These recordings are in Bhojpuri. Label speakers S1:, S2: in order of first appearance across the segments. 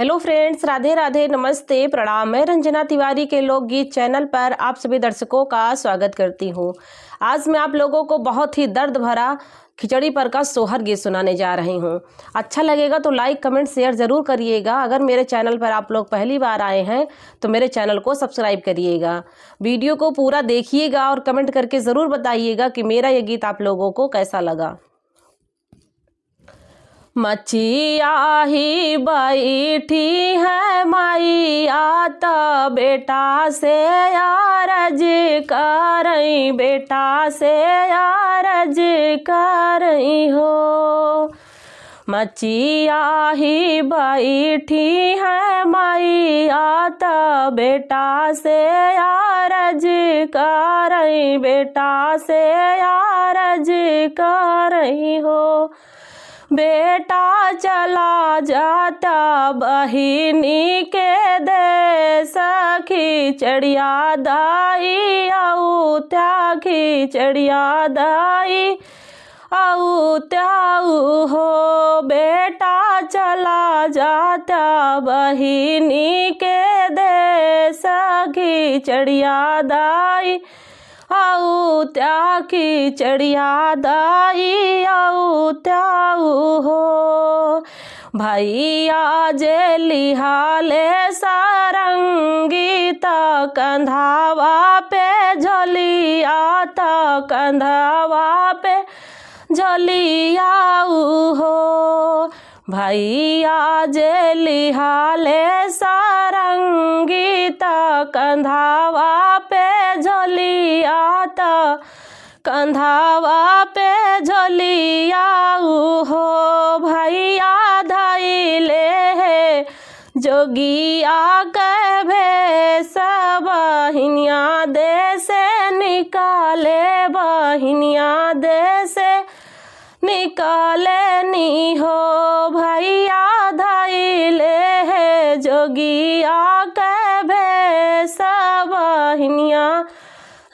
S1: हेलो फ्रेंड्स, राधे राधे, नमस्ते, प्रणाम। मैं रंजना तिवारी के लोकगीत चैनल पर आप सभी दर्शकों का स्वागत करती हूँ। आज मैं आप लोगों को बहुत ही दर्द भरा खिचड़ी पर का सोहर गीत सुनाने जा रही हूँ। अच्छा लगेगा तो लाइक कमेंट शेयर ज़रूर करिएगा। अगर मेरे चैनल पर आप लोग पहली बार आए हैं तो मेरे चैनल को सब्सक्राइब करिएगा। वीडियो को पूरा देखिएगा और कमेंट करके ज़रूर बताइएगा कि मेरा ये गीत आप लोगों को कैसा लगा। मचिया ही बैठी है मैया त बेटा से यारज करई, बेटा से यारज करई हो। मचिया ही बैठी है मैया त बेटा से यारज करई, बेटा से यारज करई हो। बेटा चला जाता बहिनी के देश, खिचड़िया दाई आऊ त्या खिचड़िया दाई आऊ त्याऊ हो। बेटा चला जाता बहिनी के देश, खिचड़िया दाई आऊ त्या खिचड़िया दाई आऊ त्याऊ हो। भैया जे लिहाले सारंगी त कंधावा पे झोलिया, त कंधावा पे झोलियाऊ हो। भैया जे लिहाले सारंगी त कंधावा पे झोलिया, त कंधावा पे झोलियाऊ हो। भैया धैले है जोगिया के भेष, बहिनिया दे से निकाले, बहिनिया दे से निकाले नी हो। भैया धैले है जोगिया के भेष, बहिनिया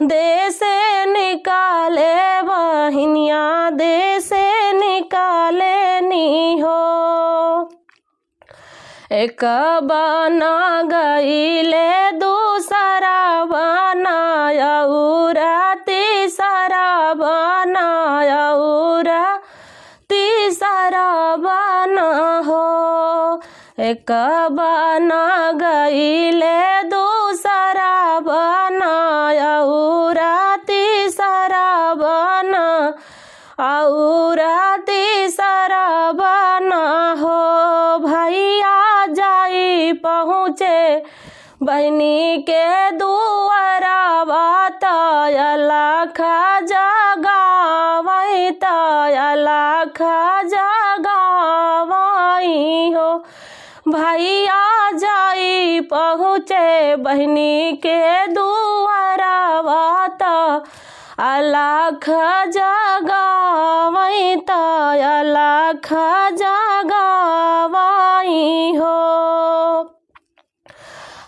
S1: दे से निकाले, बहिनिया दे से निकाले नी हो। एक बना गईले दूसरा बनाया उरा, तीसरा बनाया उरा, तीसरा बना हो। एक बना गईले दूसरा बनाया उरा, तीसरा बना औरा, तीसरा बना हो। भैया जाई पहुँचे बहनी के दुआरा, बताया लाखा जगावई, तया लाखा जगावई हो। भैया जाई पहुँचे बहनी के दुआरा, वाता अलख जगावई, तया लाख जगावई हो।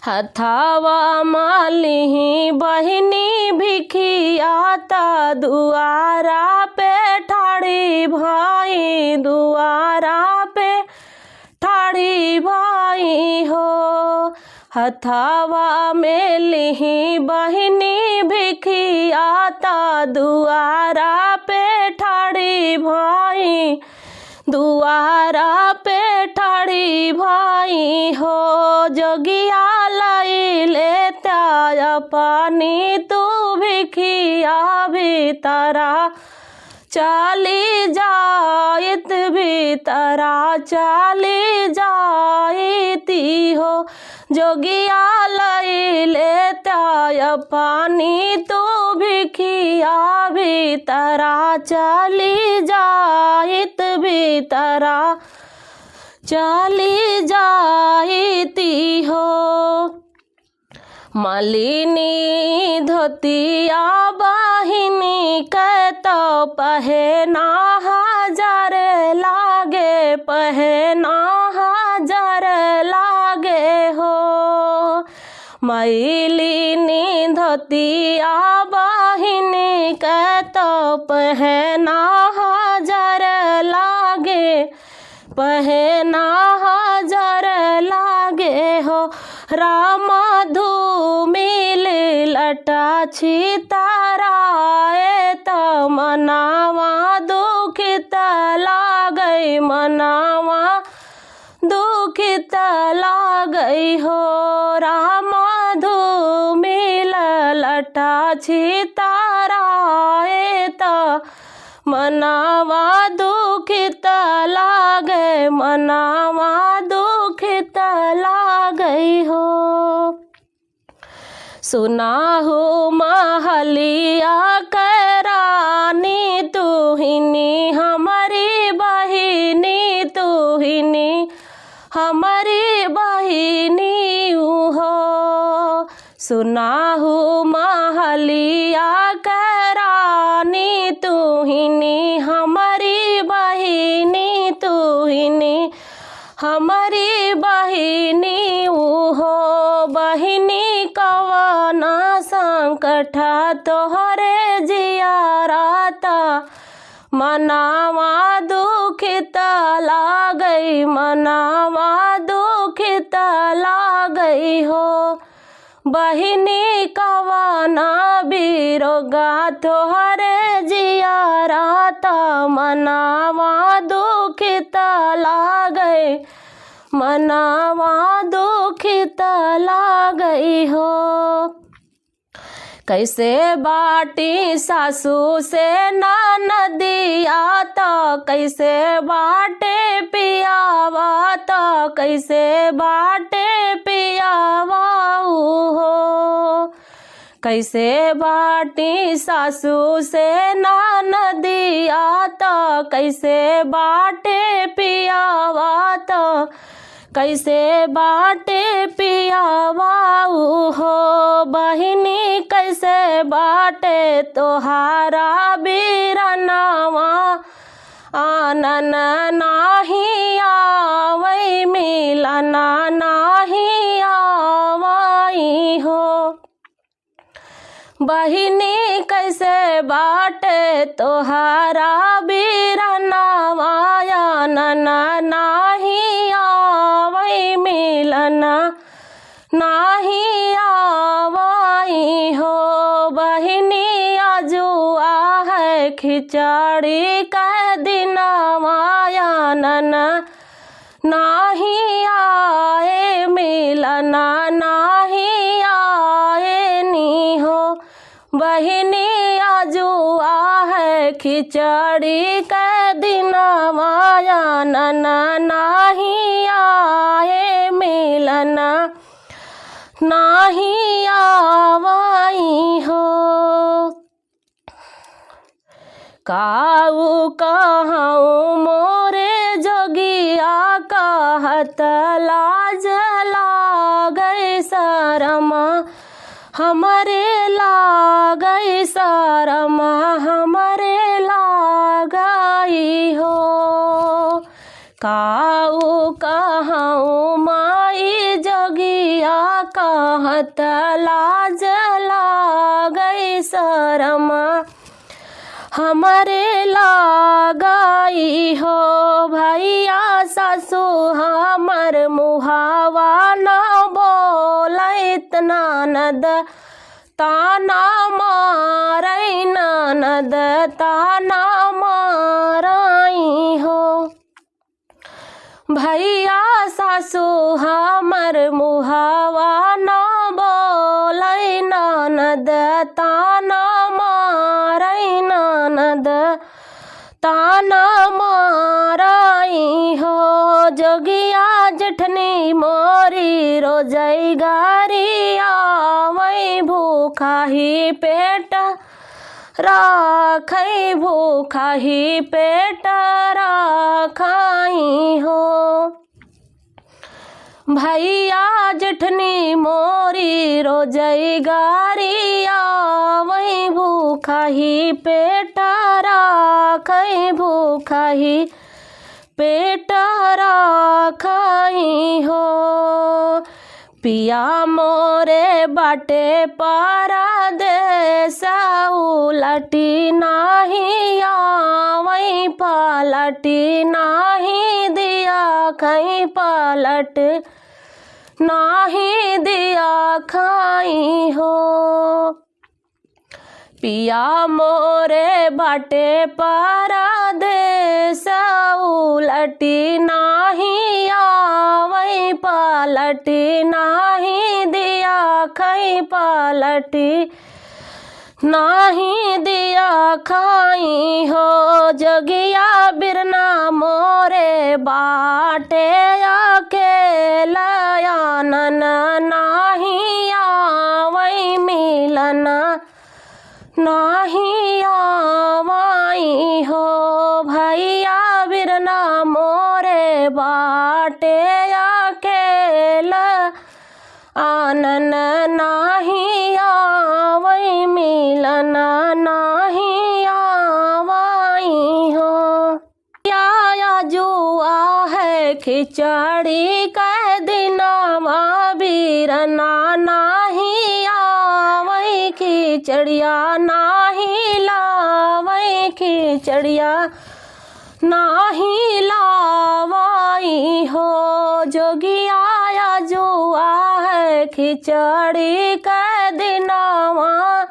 S1: हथावा मालिही बहिनी भिखिया त दुआरा पे ठाड़ी भाई, दुआरा पे ठाड़ी भाई हो। हथावा में लिही बहिनी भिखिया त दुआरा पे ठाड़ी भाई, दुआरा पे ठाड़ी भाई हो। जोगिया लाई लेता पानी तू भिखिया भीतरा चाली जाइत, भीतरा चाली जाइती हो। जोगिया लाई लेता पानी तू भिखिया भीतरा चाली जाइत, भीतरा चाली जाइती हो। मालिनी धोतिया बहिनी के तो पहना हजार लागे, पहना हजार लागे हो। मैलिनी धोतिया बहिनी के तो पहना हजार लागे, पहना हजार ला रामा धूमिल लटा छिताराए त मनावा दुखित लागई मनावा दुखित लागई हो। रामा धूमिल लटा छिताराए त मनावा दुखित लागे मनावा दुखित लागई हो। सुनाहु महलिया करानी तुहिनी हमारी बहिनी तुहिनी हमारी बहिनी हो। सुनाहु महलिया करानी तुहिनी हमारी बहिनी तुहिनी हमारी बहिनी हो। बहिनी कवना संकट तोहरे जियाराता मनावा दुखित लागई मनावा दुखित लागई हो। बहिनी कवना बिरोगा तोहरे जियाराता मनावा दुखित लागई मनावा दुखित लागई हो। कैसे बाटी सासू से ननदिया तो कैसे बाटे पियावा तो कैसे बाटे पियावा हो। कैसे बाटी सासू से ननदिया तो कैसे बाटे पियावा तो कैसे बाटे पियावा हो। बहिनी कैसे बाटे तोहारा बीरनावा आनन नाही आवई मिलना नाही आवई हो। बहिनी कैसे बाटे तोहारा बीरनावा आनन नाही आवई मिलना नाही आवई हो। बहिनी आजुआ है खिचड़ी का दिनवा आनन नाही आए मिलना नाही आए नी हो। बहिनी आजुआ है खिचड़ी का दिनवा आनन नाही आए मिलना नाही आवई हो। काऊ कहूँ मोरे जोगिया कहत लाज लागई शरमा हमारे लागई शरमा हमारे लागई हो। काऊ कहूँ माई जोगिया कहत लाज लागई शरमा हमारे लागई हो। भैया सासू हमर मुहावा न बोलत ननद ताना मारई ननद ताना मारई हो। भैया सासू हमर मुहावा न बोलई ननद ताना मारई ननद ताना मारई हो। जोगिया जठनी मोरी रोजई गारी आवई भूखा ही पेट राखई भूखा ही पेट राखई हो। भैया जठनी मोरी रोजई गारी आवई भूखा ही पेट राखई भूखा ही पेट राखई हो। पिया मोरे बाटे परदेस उलटी नाही आवई पलटी नाही दिया कहीं पलट नाही दिया खाई हो। पिया मोरे बाटे परदेस उलटी नाही आवई पलटी, नाही दिया खई पलटी, नाही दिया खाई हो। जोगिया बिरना मोरे बाटे अकेला नन, नाही आवई मिलन, नाही आवाई हो। भैया बिरना मोरे बाटे अकेला आनन, नाही आवई मिलन, नाही आवाई हो। या जुआ है खिचड़ी कह दिनवा बिरना, नाही आवई खिचड़िया, नाही लावई खिचड़िया, नाही लावाई हो। जोगिया जुआ है खिचड़ी कह दिनवा,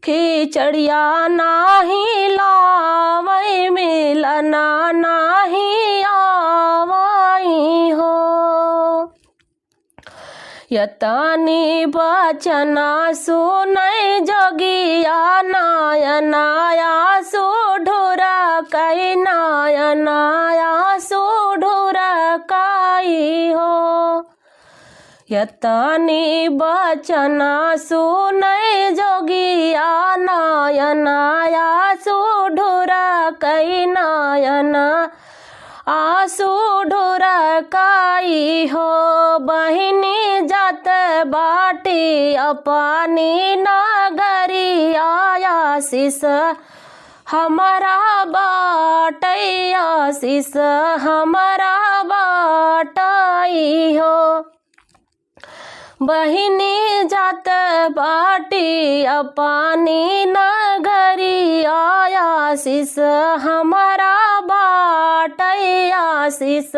S1: खिचड़िया नाही लावई मिलना, नाही आवाई हो। यतनी बचना सुनई जोगिया नायनाया सुढुर कई, नायनाया सुढुर कई हो। यतनी बचना सुनई जोगिया नायनाया सुढुर कई, नायन आसू ढुर काई हो। बहिनी जात बाटी अपनी नगरी आशीष हमारा बाटई, आशीष हमारा बाटई हो। बहिनी जात बाटी अपनी नगरी आशीष हमारा बाटई, आशीष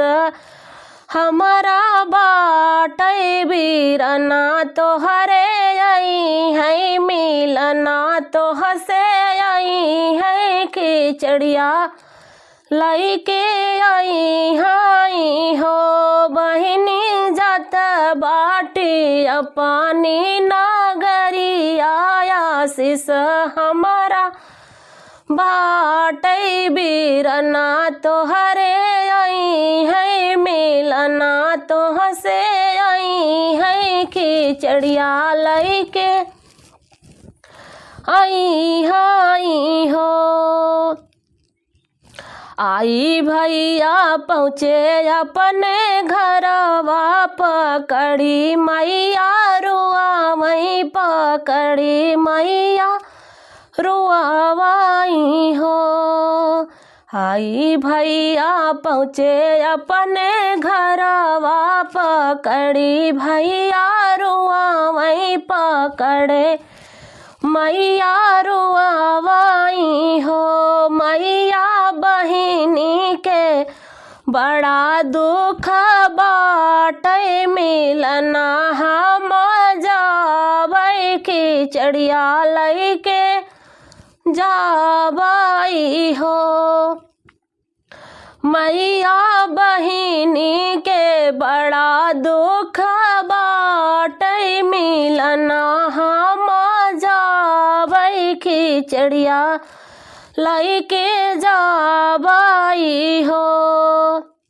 S1: हमारा बाटई। बीरना तोहरे आई है मिलना, तो हसे आई है खिचड़िया लईके आई हाई हो। बहिनी जात बाटी अपनी नगरी आशीष हमारा बाटई। बीरना तोहरे आई है मिलना, तो हसे आई है खिचड़िया लईके आई हाई हो। आई भैया पहुँचे अपने घरवा, पकड़ी मैया रुआ वहीं पकड़ी मैया रुआवाई हो। आई भैया पहुँचे अपने घरवा, पकड़ी भैया रुआ वहीं पकड़े मैया रुआवाई हो। मैया बहिनी के बड़ा दुख बाटई मिलना, हम जावई खिचड़िया लईके जावई हो। मैया बहिनी के बड़ा दुख बाटई मिलना, हम जावई खिचड़िया लईके जावई हो।